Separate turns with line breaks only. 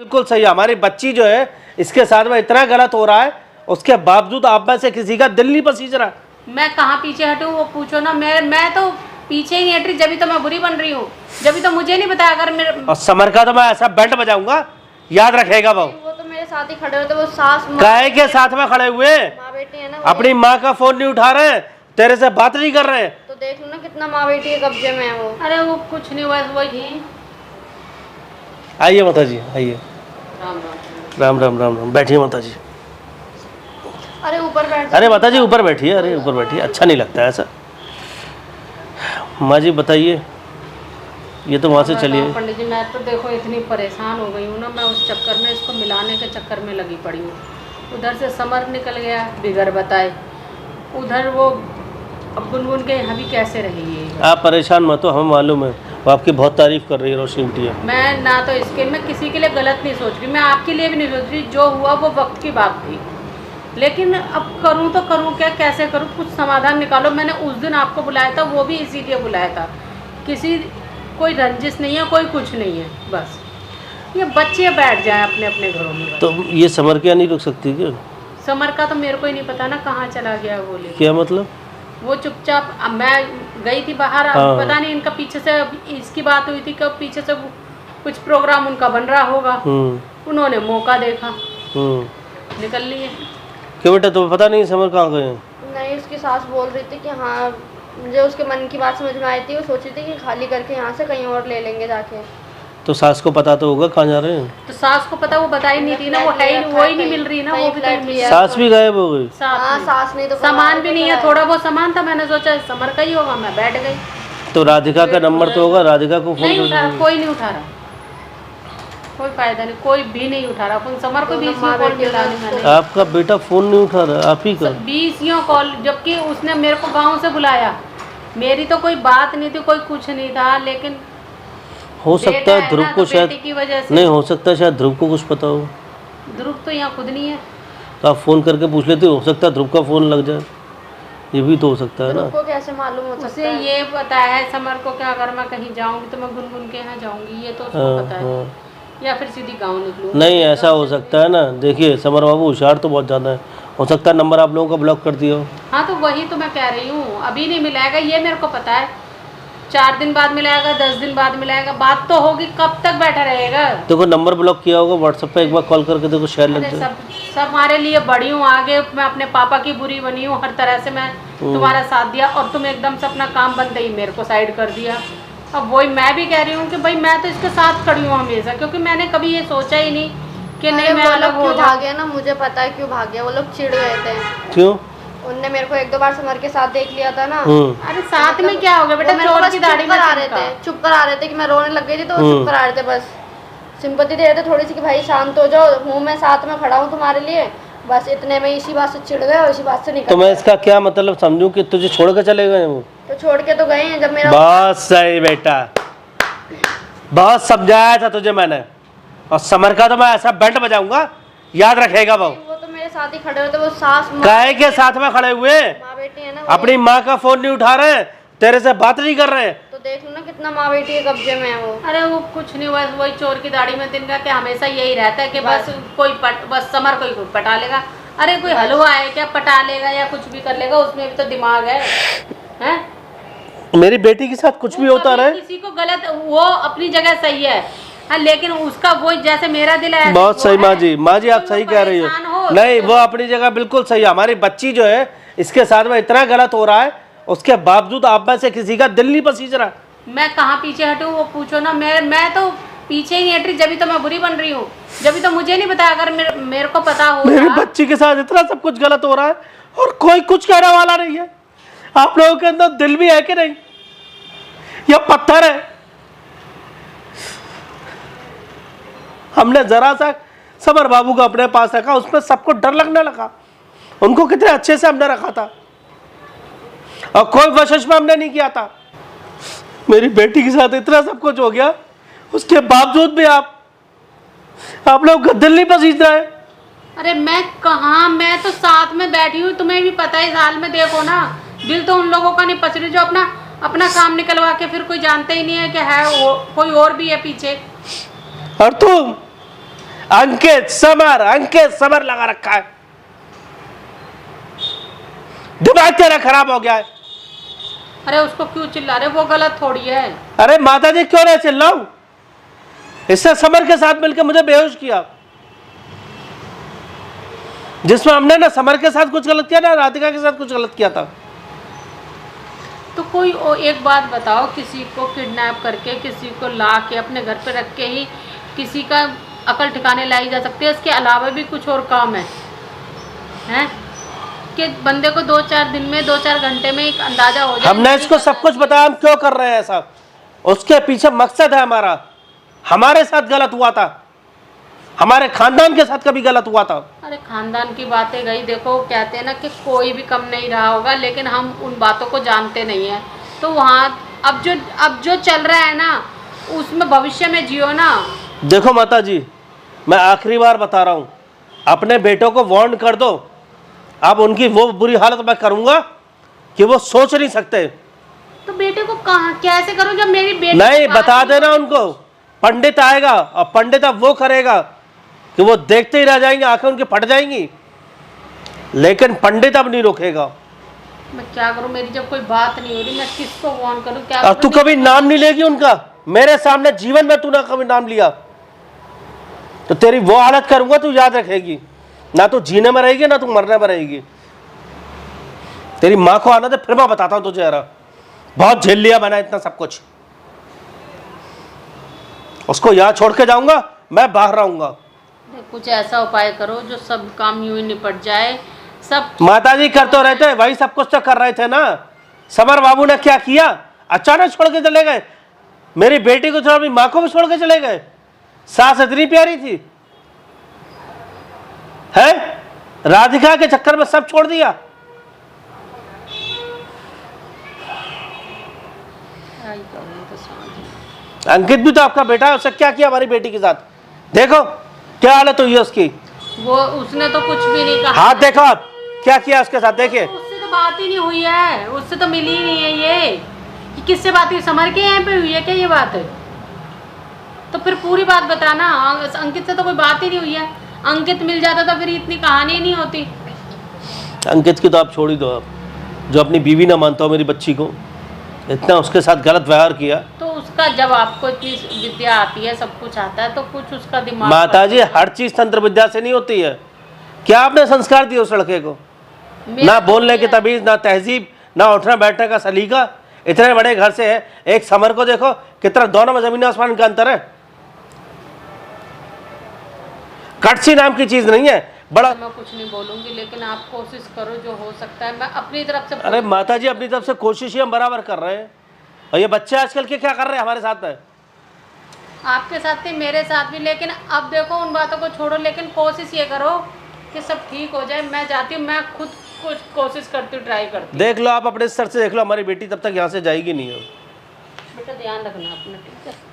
बिल्कुल सही। हमारी बच्ची जो है इसके साथ में इतना गलत हो रहा है, उसके बावजूद आप में से किसी का दिल नहीं पसीज रहा।
मैं कहाँ पीछे हटूँ वो पूछो ना। मैं तो पीछे ही नहीं हट रही, जब तो मैं बुरी बन रही हूँ, जब तो मुझे नहीं पता। अगर मेरे
और समर का तो मैं ऐसा बैंड बजाऊंगा, याद रखेगा वो
तो मेरे साथ ही खड़े होते, वो सास
काहे के साथ में खड़े हुए,
माँ बेटी है ना,
अपनी माँ का फोन नहीं उठा रहे, तेरे से बात नहीं कर रहे।
तो देख लो ना कितना माँ बेटी के कब्जे में है वो।
अरे वो कुछ नहीं हुआ, वही थी।
आइए माता जी, आइए।
राम
राम
राम।
राम राम राम, बैठिए माता जी।
अरे ऊपर बैठ।
अरे माता जी ऊपर बैठिए, अरे ऊपर बैठिए, अच्छा नहीं लगता है ऐसा। माँ जी बताइए, ये तो वहाँ से चलिए।
पंडित जी मैं तो देखो इतनी परेशान हो गई हूँ ना, मैं उस चक्कर में, इसको मिलाने के चक्कर में लगी पड़ी हूँ। उधर से समर निकल गया बिगर बताए, उधर वो अब गुनगुन के यहाँ भी कैसे रहेगी।
आप परेशान मत हो, हमें मालूम है वो आपकी बहुत तारीफ कर रही है रोशनी बिटिया।
मैं ना तो इसके, मैं किसी के लिए गलत नहीं सोच रही, मैं आपके लिए भी नहीं सोच रही। जो हुआ वो वक्त की बात थी, लेकिन अब करूँ तो करूँ क्या, कैसे करूँ, कुछ समाधान निकालो। मैंने उस दिन आपको बुलाया था, वो भी इसीलिए बुलाया था, किसी कोई रंजिश नहीं है, कोई कुछ नहीं है, बस ये बच्चे बैठ जाएं अपने अपने घरों में।
तो ये समर क्या नहीं रुक सकती क्या?
समर का तो मेरे को ही नहीं पता ना कहाँ चला गया वो। लेकिन
क्या मतलब?
वो चुपचाप, अब मैं गई थी बाहर,
हाँ।
पता नहीं इनका पीछे से इसकी बात हुई थी, कब पीछे से कुछ प्रोग्राम उनका बन रहा होगा, उन्होंने मौका देखा, निकल लिए।
क्यों बेटा तुम्हें पता नहीं समर कहाँ गए?
नहीं, उसकी सास बोल रही थी कि हाँ, मुझे उसके मन की बात समझ में आई थी। वो सोच रही थी कि खाली करके यहाँ से कहीं और ले लेंगे जाके।
तो सास को पता तो होगा कहाँ जा रहे हैं?
तो सास को पता, वो बताई नहीं थी ना, वो है ही वो ही नहीं मिल रही ना, वो भी तो नहीं मिल।
सास भी गायब हो गई?
हाँ, सास नहीं तो
सामान भी नहीं है, थोड़ा बहुत सामान था, मैंने सोचा समर का ही होगा, मैं बैठ गई।
तो राधिका का नंबर तो होगा, राधिका को फोन
नहीं
कर
उठा, कोई नहीं उठा रहा, कोई फायदा नहीं, कोई भी नहीं उठा रहा फोन। समर को 20 कॉल मिला मैंने।
आपका बेटा फोन नहीं उठा रहा, आप ही का
20 कॉल, जबकि उसने मेरे को गांव से बुलाया, मेरी तो कोई बात नहीं थी, कोई कुछ नहीं था, लेकिन
हो सकता है ध्रुव को शायद
की वजह से
नहीं, हो सकता है शायद ध्रुव को कुछ पता हो।
ध्रुव तो यहाँ खुद नहीं है,
तो आप फोन करके पूछ लेते, हो सकता है ध्रुव का फोन लग जाए, ये भी तो हो सकता है ना।
को कैसे मालूम हो सकता
उसे
है?
ये पता है समर को कि अगर मैं कहीं जाऊंगी तो मैं गुनगुन के यहाँ जाऊंगी, ये तो उसको पता है, या फिर सीधी गाँव निकलूँ।
नहीं ऐसा हो सकता है ना, देखिए समर बाबू होशियार तो बहुत ज़्यादा है, हो सकता है नंबर आप लोगों का ब्लॉक कर दिया हो।
हाँ तो वही तो मैं कह रही हूँ, अभी नहीं मिलाएगा ये मेरे को पता है, 4 दिन बाद मिलाएगा, 10 दिन बाद मिलाएगा, बात तो होगी, कब तक बैठा रहेगा।
देखो नंबर ब्लॉक किया होगा, व्हाट्सएप पे एक बार कॉल करके देखो, शेयर लग जाए।
सब हमारे लिए बड़ी हूँ, आगे मैं अपने पापा की बुरी बनी हूँ, हर तरह से मैं तुम्हारा साथ दिया, और तुम एकदम से अपना काम बंद ही मेरे को साइड कर दिया। अब वही मैं भी कह रही हूँ कि भाई मैं तो इसके साथ खड़ी हूँ हमेशा, क्योंकि मैंने कभी ये सोचा ही नहीं कि नहीं मैं अलग हो
भाग गया ना, मुझे पता है क्यों भाग गया। वो लोग चिढ़ गए थे।
क्यों?
उनने मेरे को 1-2 बार समर के साथ देख लिया था ना।
अरे साथ में क्या हो गया बेटा, चोर की दाढ़ी में
आ रहे थे, चुप कर आ रहे थे कि मैं रोने लग गई थी, तो वो चुप कर आ रहे थे, बस सिंपैथी दे रहे थे थोड़ी सी कि भाई शांत हो जाओ, हूँ मैं साथ में खड़ा हूँ तुम्हारे लिए, बस इतने में इसी बात से चिढ़ गए और इसी बात से निकल।
तो मैं इसका क्या मतलब समझूं कि तुझे छोड़ के चले गए वो?
तो छोड़ के तो गए हैं जब मेरा।
बहुत सही बेटा, बहुत समझाया था तुझे मैंने, और समर का तो मैं ऐसा बैंड बजाऊंगा, याद रखेगा वो
तो मेरे साथ ही खड़े होते, वो सास
काहे के साथ में खड़े हुए,
माँ बेटी है ना,
अपनी माँ का फोन नहीं उठा रहे, तेरे से बात नहीं कर रहे।
तो देख लो ना कितना माँ बेटी के कब्जे में है वो।
अरे वो कुछ नहीं हुआ, वही चोर की दाढ़ी में तिनका के हमेशा यही रहता है कि बस कोई बस समर कोई पटा लेगा। अरे कोई हलवा है क्या, पटा लेगा या कुछ भी कर लेगा, उसमें भी तो दिमाग है, हैं?
मेरी बेटी के साथ कुछ भी होता रहे,
किसी को गलत, वो अपनी जगह सही है, हाँ, लेकिन उसका वो जैसे मेरा दिल है।
बहुत सही माँ जी आप सही कह रही हो। नहीं वो अपनी जगह बिल्कुल सही है, हमारी बच्ची जो है इसके साथ में इतना गलत हो रहा है, उसके बावजूद आप में से किसी का दिल नहीं पसीज रहा।
मैं कहाँ पीछे हटूँ वो पूछो ना, मैं तो पीछे ही नहीं हट रही, जब तो मैं बुरी बन रही हूँ, जब तो मुझे नहीं पता। अगर मेरे को पता हो,
मेरी बच्ची के साथ इतना सब कुछ गलत हो रहा है और कोई कुछ कहने वाला नहीं है। आप लोगों के अंदर दिल भी है कि नहीं, या पत्थर है? हमने जरा सा समर बाबू को अपने पास रखा, उसमें सबको डर लगने लगा, उनको कितने अच्छे से हमने रखा था और कोई वशश में हमने नहीं किया था। मेरी बेटी के साथ इतना सब कुछ हो गया, उसके बावजूद भी आप लोग का दिल नहीं पसीज रहा है।
अरे मैं कहाँ, मैं तो साथ में बैठी हूँ, तुम्हें भी पता है, इस हाल में देखो ना, दिल तो उन लोगों का नहीं पच रही जो अपना काम निकलवा के फिर कोई जानते ही नहीं है कि है वो कोई और भी है पीछे।
और तुम अंकित समर लगा रखा है। दिमाग तेरा खराब हो गया है।
अरे उसको क्यों चिल्ला रहे, वो गलत थोड़ी है।
अरे माता जी क्यों नहीं चिल्लाऊं, इससे समर के साथ मिलकर मुझे बेहोश किया, जिसमें हमने ना समर के साथ कुछ गलत किया ना राधिका के साथ कुछ गलत किया था।
तो कोई एक बात बताओ, किसी को किडनैप करके किसी को ला के अपने घर पे रख के ही किसी का अकल ठिकाने लाई जा सकती है, इसके अलावा भी कुछ और काम है हैं? कि बंदे को 2-4 दिन में 2-4 घंटे में एक अंदाजा हो जाए।
हमने इसको सब कुछ बताया हम क्यों कर रहे हैं ऐसा, उसके पीछे मकसद है हमारा। हमारे साथ गलत हुआ था, हमारे खानदान के साथ कभी गलत हुआ था।
अरे खानदान की बातें गई, देखो कहते हैं ना कि कोई भी कम नहीं रहा होगा, लेकिन हम उन बातों को जानते नहीं है। तो वहाँ अब जो चल रहा है ना उसमें भविष्य में जियो ना।
देखो माता जी, मैं आखिरी बार बता रहा हूँ, अपने बेटों को वार्न कर दो। अब उनकी वो बुरी हालत मैं करूँगा कि वो सोच नहीं सकते।
तो बेटे को कहाँ कैसे करूँ जब मेरी बेटी
नहीं, बता देना उनको, पंडित आएगा और पंडित अब वो करेगा कि वो देखते ही रह जाएंगे, आंखें उनकी फट जाएंगी, लेकिन पंडित अब नहीं रोकेगा।
मैं क्या करूँ, मेरी जब कोई बात नहीं हो रही, मैं किसको वार्न करूँ, क्या
अब तू कभी नाम नहीं लेगी उनका, मेरे सामने जीवन में तूने कभी नाम लिया तो तेरी वो हालत करूंगा, तू याद रखेगी। ना तू जीने में रहेगी ना तू मरने में रहेगी। तेरी माँ को आना दे, फिर मैं बताता हूँ तुझे। यार बहुत झेल लिया मैंने इतना सब कुछ, उसको यहाँ छोड़ के जाऊंगा, मैं बाहर रहूंगा।
कुछ ऐसा उपाय करो जो सब काम यूं ही निपट जाए। सब
माता जी कर तो रहे थे, वही सब कुछ तो कर रहे थे ना। समर बाबू ने क्या किया, अचानक छोड़ के चले गए, मेरी बेटी को छोड़ अपनी माँ को भी छोड़ के चले गए। सास इतनी प्यारी थी है, राधिका के चक्कर में सब छोड़ दिया। अंकित भी तो आपका बेटा है, उसने क्या किया हमारी बेटी के साथ, देखो क्या हालत हुई है उसकी।
वो उसने तो कुछ भी नहीं कहा।
हाथ देखो आप क्या किया उसके साथ, देखिए।
उससे तो बात ही नहीं हुई है, उससे तो मिली ही नहीं है ये कि किससे बात हुई, समर के यहाँ पे हुई है क्या ये बात है? तो फिर पूरी बात बताना। अंकित से तो कोई बात ही नहीं हुई है, अंकित मिल जाता तो फिर इतनी कहानी नहीं होती।
अंकित की तो आप छोड़ ही दो, आप जो अपनी बीवी ना मानता हो मेरी बच्ची को, इतना उसके साथ गलत व्यवहार किया।
तो उसका जब आपको इतनी विद्या आती है, सब कुछ आता है, तो कुछ उसका दिमाग।
माता जी हर चीज तंत्र विद्या से नहीं होती है। क्या आपने संस्कार दिए उस लड़के को, ना बोलने की तमीज, ना तहजीब, ना उठना बैठने का सलीका। इतने बड़े घर से है, एक समर को देखो कितना, दोनों में जमीन आसमान का अंतर है। कटसी नाम की चीज नहीं है बड़ा।
मैं कुछ नहीं बोलूंगी, लेकिन आप कोशिश करो जो हो सकता है, मैं अपनी तरफ से।
अरे माता जी अपनी तरफ से कोशिश ही हम बराबर कर रहे हैं, और ये बच्चे आजकल के क्या कर रहे हैं हमारे साथ में।
आपके साथ भी मेरे साथ भी, लेकिन अब देखो उन बातों को छोड़ो, लेकिन कोशिश ये करो कि सब ठीक हो जाए। मैं जाती हूँ, मैं खुद कुछ कोशिश करती हूँ, ट्राई करती हूँ।
देख लो आप अपने स्तर से देख लो, हमारी बेटी तब तक यहाँ से जाएगी नहीं है।
बेटा ध्यान रखना अपना, ठीक है।